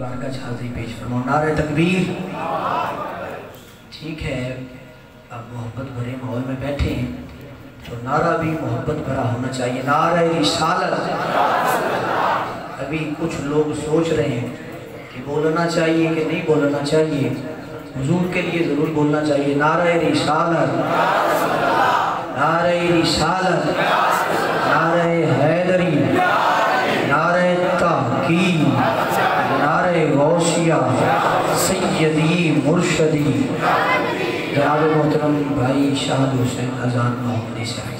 बारगाह में हाज़िरी पेश फरमाओ। नारे तकबीर। ठीक है, अब मोहब्बत भरे माहौल में बैठे हैं तो नारा भी मोहब्बत भरा होना चाहिए। नारे रिसालत। अभी कुछ लोग सोच रहे हैं कि बोलना चाहिए कि नहीं बोलना चाहिए। हुजूर के लिए ज़रूर बोलना चाहिए। नारे रिसालत, नारे रिसालत, नारे हैदरी, नारे तहकीम, नारे गौसिया, सैयदी मुर्शदी जनाब मोहतरम भाई शाहद हुसैन अजान मोहम्मदी साहब।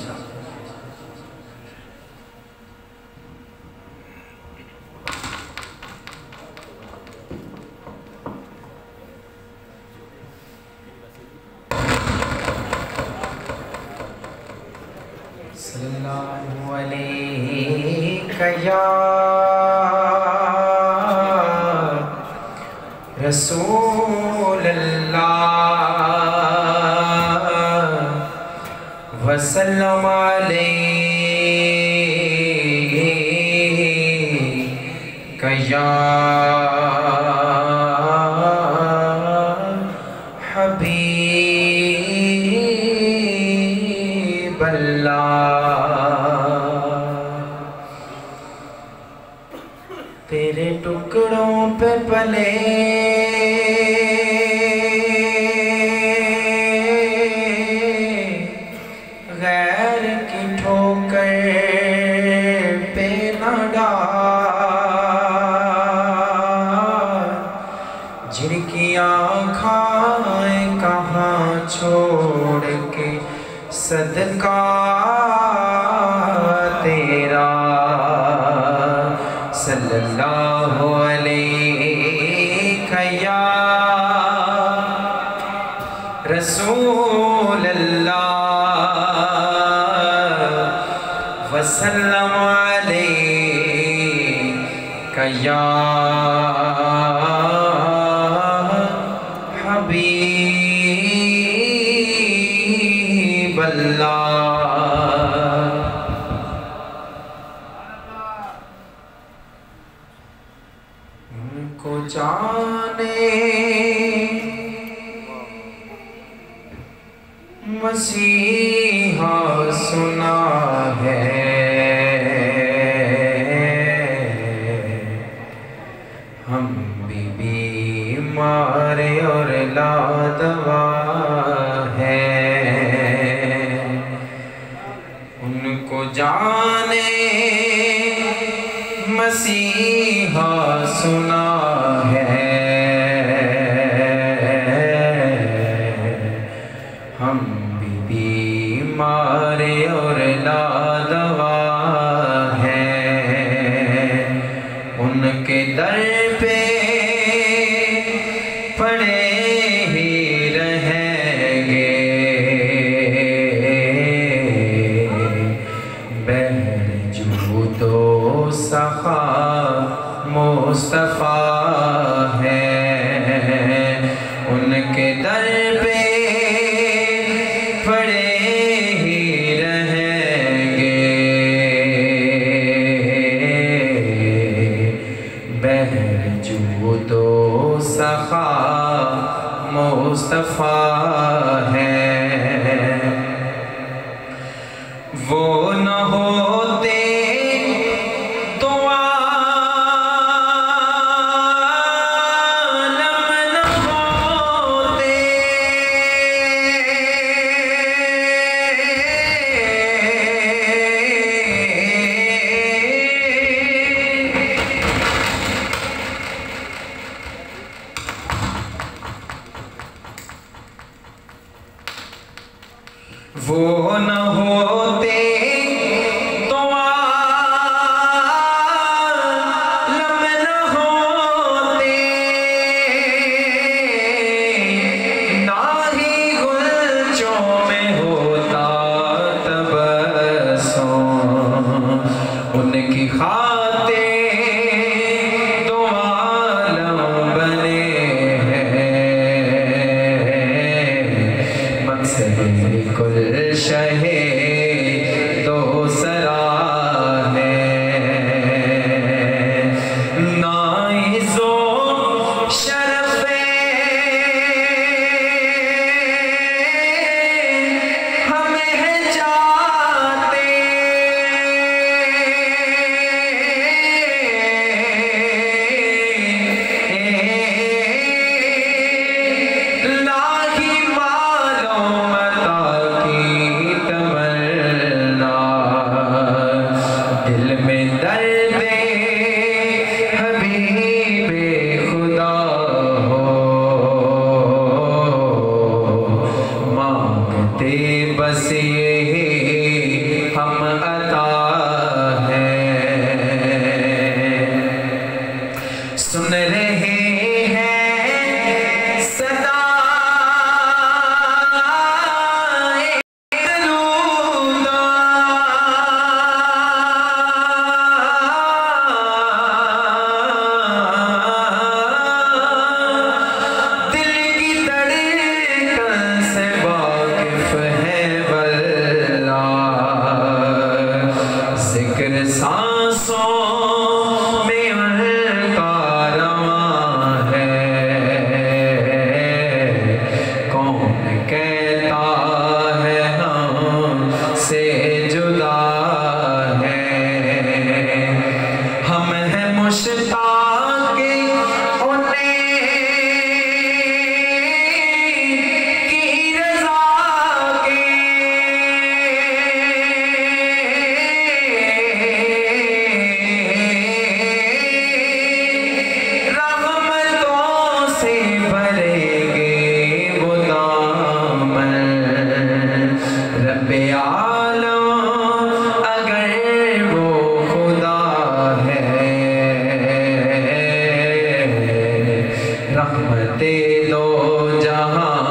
सल्लल्लाहु अलैका या रसूल अल्लाह वसल्लम अलैका या हबीब अल्लाह। तेरे टुकड़ों पे पले गैर की ठोकर पे न डाल, जिनकी आँखें कहाँ छोड़ के सदका तेरा सल्लल्लाहु अलैका या रसूल अल्लाह वसल्लम अलैका या हबीब अल्लाह। उनको जाने मसीहा सुना है, हम भी बीमार और लादवा है। उनको जाने मसीहा सुना है, हम भी बीमार और लादवा हैं। उनके दर पे पड़े ही रहेंगे, बहरजूदो सखा मुस्तफ़ा है। उनके दर पे पड़े ही रहेंगे, बहरजूदो सखा मुस्तफ़ा है। वो न होते तो आलम न होते, वो न होते तो आलम न होते, ना ही गुलचों में होता तबस्सुम। उनकी खातिर दो आलम बने हैं, मकसद कुल शहे सुन रहे हैं सदा सांसों में उनका रवां है। कौन कहता है हमसे जुदा है। हम हैं मुश्ताक़ उन्हें की रज़ा के। रब्बे आलम अगर वो खुदा है, रहमते दो जहां